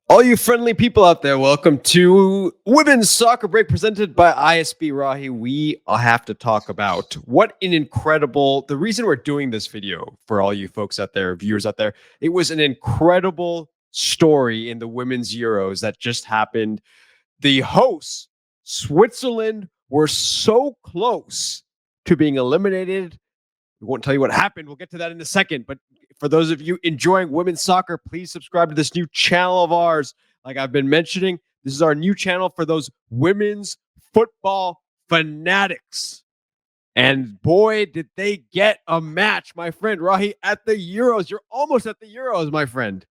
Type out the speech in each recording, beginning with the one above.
All you friendly people out there, welcome to Women's Soccer Break presented by ISB Rahi. We have to talk about what an incredible, the reason we're doing this video for all you folks out there, viewers out there, it was an incredible story in the Women's Euros that just happened. The hosts, Switzerland, were so close to being eliminated. We won't tell you what happened. We'll get to that in a second. But for those of you enjoying women's soccer, please subscribe to this new channel of ours. Like I've been mentioning, this is our new channel for those women's football fanatics. And boy, did they get a match, my friend Rahi, at the Euros. You're almost at the Euros, my friend.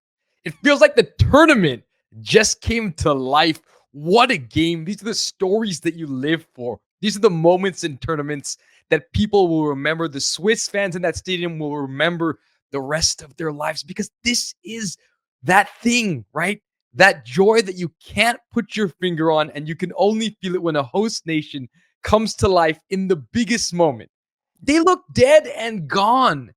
It feels like the tournament just came to life. What a game. These are the stories that you live for. These are the moments in tournaments that people will remember. The Swiss fans in that stadium will remember the rest of their lives because this is that thing, right? That joy that you can't put your finger on, and you can only feel it when a host nation comes to life in the biggest moment. They look dead and gone.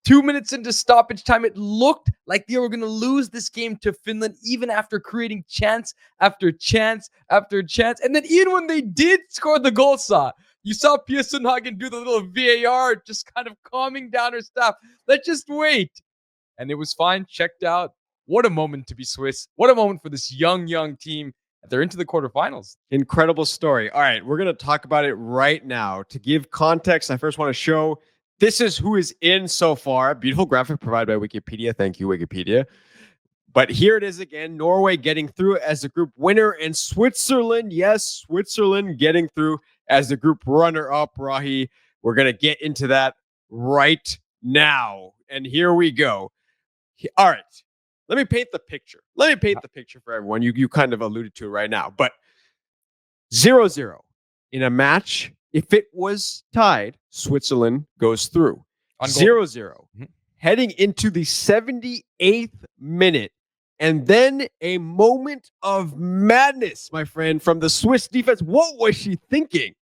2 minutes into stoppage time, it looked like they were going to lose this game to Finland, even after creating chance after chance after chance. And then even when they did score the goal, you saw Pia Sundhagen do the little VAR, just kind of calming down her staff. Let's just wait. And it was fine, checked out. What a moment to be Swiss. What a moment for this young team. They're into the quarterfinals. Incredible story. All right, we're going to talk about it right now. To give context, I first want to show this is who is in so far. Beautiful graphic provided by Wikipedia. Thank you, Wikipedia. But here it is again. Norway getting through as the group winner, and Switzerland, yes, Switzerland getting through as the group runner-up, Rahi. We're going to get into that right now. And here we go. All right. Let me paint the picture. Let me paint the picture for everyone. You kind of alluded to it right now. But 0-0 in a match, if it was tied, Switzerland goes through. 0-0. Heading into the 78th minute. And then a moment of madness, my friend, from the Swiss defense. What was she thinking?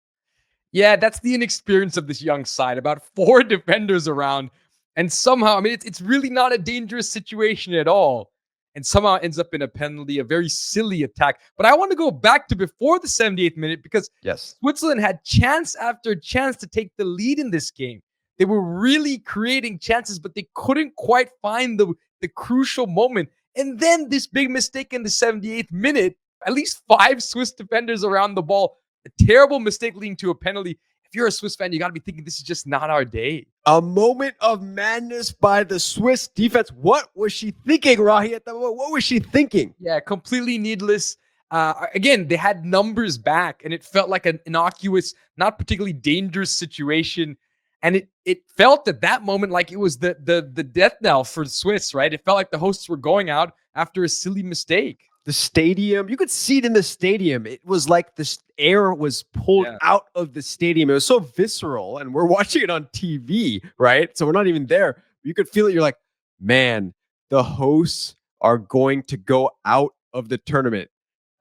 Yeah, that's the inexperience of this young side. About 4 defenders around. And somehow, I mean, it's really not a dangerous situation at all. And somehow it ends up in a penalty, a very silly attack. But I want to go back to before the 78th minute because Switzerland had chance after chance to take the lead in this game. They were really creating chances, but they couldn't quite find the crucial moment. And then this big mistake in the 78th minute, at least 5 Swiss defenders around the ball, a terrible mistake leading to a penalty. If you're a Swiss fan, you got to be thinking this is just not our day. A moment of madness by the Swiss defense. What was she thinking, Rahi, at the moment? What was she thinking? Yeah, completely needless. Again, they had numbers back, and it felt like an innocuous, not particularly dangerous situation. And it felt at that moment like it was the death knell for the Swiss, right? It felt like the hosts were going out after a silly mistake. The stadium, you could see it in the stadium. It was like this air was pulled out of the stadium. It was so visceral, and we're watching it on TV, right? So we're not even there. You could feel it. You're like, man, the hosts are going to go out of the tournament.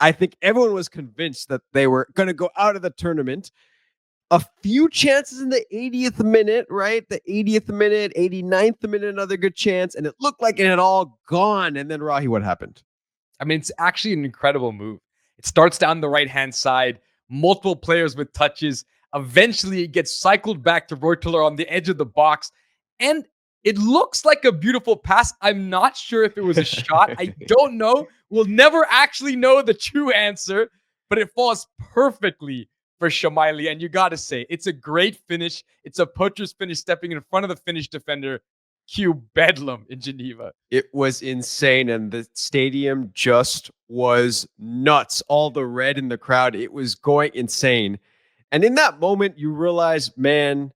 I think everyone was convinced that they were going to go out of the tournament. A few chances in the 80th minute, right? The 80th minute, 89th minute, another good chance. And it looked like it had all gone. And then, Rahi, what happened? I mean, it's actually an incredible move. It starts down the right-hand side, multiple players with touches. Eventually, it gets cycled back to Reuteler on the edge of the box. And it looks like a beautiful pass. I'm not sure if it was a shot. I don't know. We'll never actually know the true answer, but it falls perfectly for Shamaili. And you got to say, it's a great finish. It's a poacher's finish, stepping in front of the Finnish defender. Cue bedlam in Geneva. It was insane, and the stadium just was nuts. All the red in the crowd, it was going insane. And in that moment, you realize, man,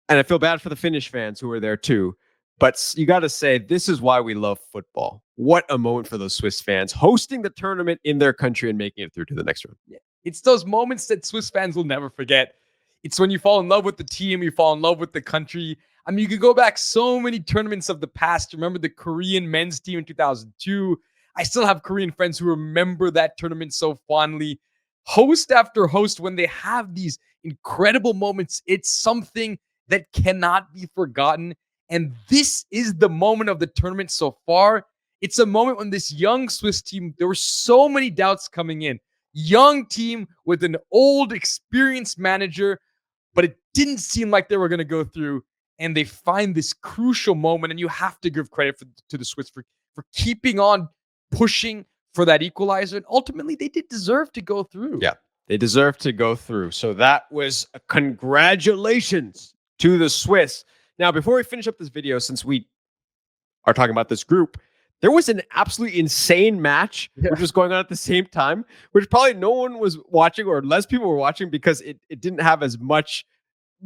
and I feel bad for the Finnish fans who were there too, but you got to say, this is why we love football. What a moment for those Swiss fans, hosting the tournament in their country and making it through to the next round. Yeah. It's those moments that Swiss fans will never forget. It's when you fall in love with the team, you fall in love with the country. I mean, you could go back so many tournaments of the past. Remember the Korean men's team in 2002. I still have Korean friends who remember that tournament so fondly. Host after host, when they have these incredible moments, it's something that cannot be forgotten. And this is the moment of the tournament so far. It's a moment when this young Swiss team, there were so many doubts coming in. Young team with an old, experienced manager, but it didn't seem like they were going to go through. And they find this crucial moment, and you have to give credit to the Swiss for keeping on pushing for that equalizer. And ultimately, they did deserve to go through. Yeah, they deserve to go through. So that was a congratulations to the Swiss. Now, before we finish up this video, since we are talking about this group, there was an absolutely insane match which was going on at the same time, which probably no one was watching or less people were watching because it didn't have as much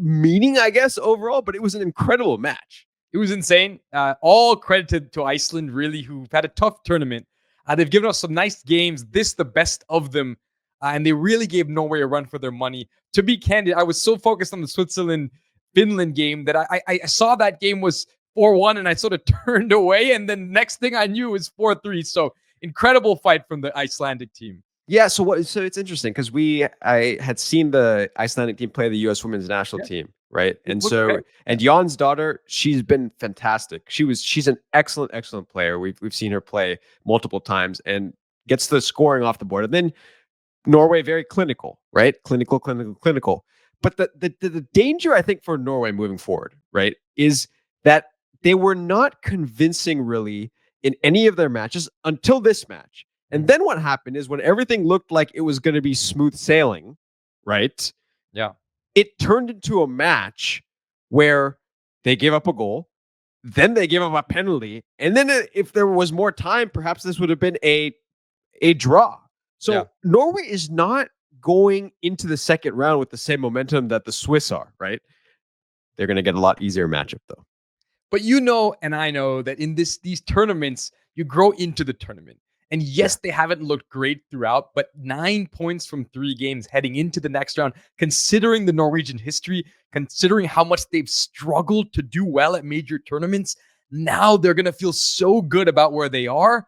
meaning, I guess, overall, but it was an incredible match. It was insane. All credit to Iceland, really, who've had a tough tournament. They've given us some nice games, this the best of them, and they really gave Norway a run for their money. To be candid, I was so focused on the Switzerland-Finland game that I saw that game was 4-1 and I sort of turned away, and then next thing I knew it was 4-3. So incredible fight from the Icelandic team. Yeah, so it's interesting because I had seen the Icelandic team play the U.S. women's national team, right? And so and Jan's daughter, she's been fantastic. She's an excellent player. We've seen her play multiple times and gets the scoring off the board. And then Norway, very clinical, right? Clinical. But the danger, I think, for Norway moving forward, right, is that they were not convincing really in any of their matches until this match. And then what happened is when everything looked like it was going to be smooth sailing, right? Yeah. It turned into a match where they gave up a goal, then they gave up a penalty, and then if there was more time, perhaps this would have been a draw. So Norway is not going into the second round with the same momentum that the Swiss are, right? They're going to get a lot easier matchup though. But you know, and I know that in these tournaments, you grow into the tournament. And yes, they haven't looked great throughout, but 9 points from 3 games heading into the next round, considering the Norwegian history, considering how much they've struggled to do well at major tournaments, now they're going to feel so good about where they are.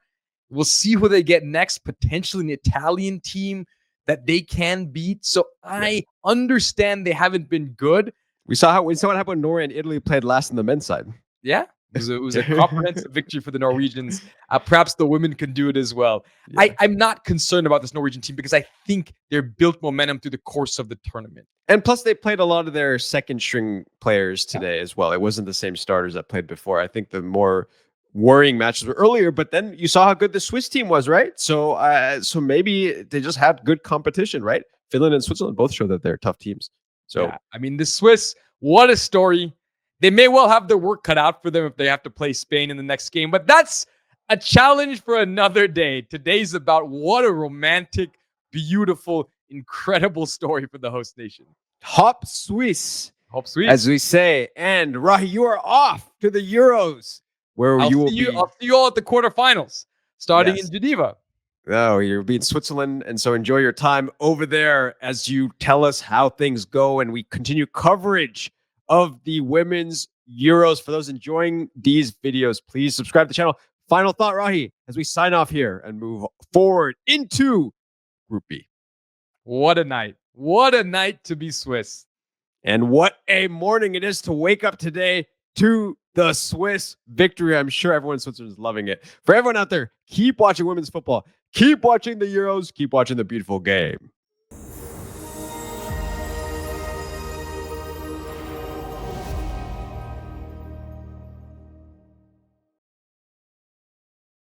We'll see who they get next, potentially an Italian team that they can beat. So I understand they haven't been good. We saw what happened when Norway and Italy played last in the men's side. Yeah. It was a comprehensive victory for the Norwegians. Perhaps the women can do it as well. Yeah. I'm not concerned about this Norwegian team because I think they're built momentum through the course of the tournament. And plus, they played a lot of their second string players today as well. It wasn't the same starters that played before. I think the more worrying matches were earlier, but then you saw how good the Swiss team was, right? So, so maybe they just had good competition, right? Finland and Switzerland both show that they're tough teams. So, yeah, I mean, the Swiss, what a story. They may well have their work cut out for them if they have to play Spain in the next game, but that's a challenge for another day. Today's about what a romantic, beautiful, incredible story for the host nation. Hop Swiss. Hop Swiss. As we say. And Rahi, you are off to the Euros, where I'll see you all at the quarterfinals, starting in Geneva. Oh, you'll be in Switzerland, and so enjoy your time over there as you tell us how things go, and we continue coverage of the women's Euros. For those enjoying these videos, please subscribe to the channel. Final thought, Rahi, as we sign off here and move forward into Group B. What a night. What a night to be Swiss. And what a morning it is to wake up today to the Swiss victory. I'm sure everyone in Switzerland is loving it. For everyone out there, keep watching women's football. Keep watching the Euros. Keep watching the beautiful game.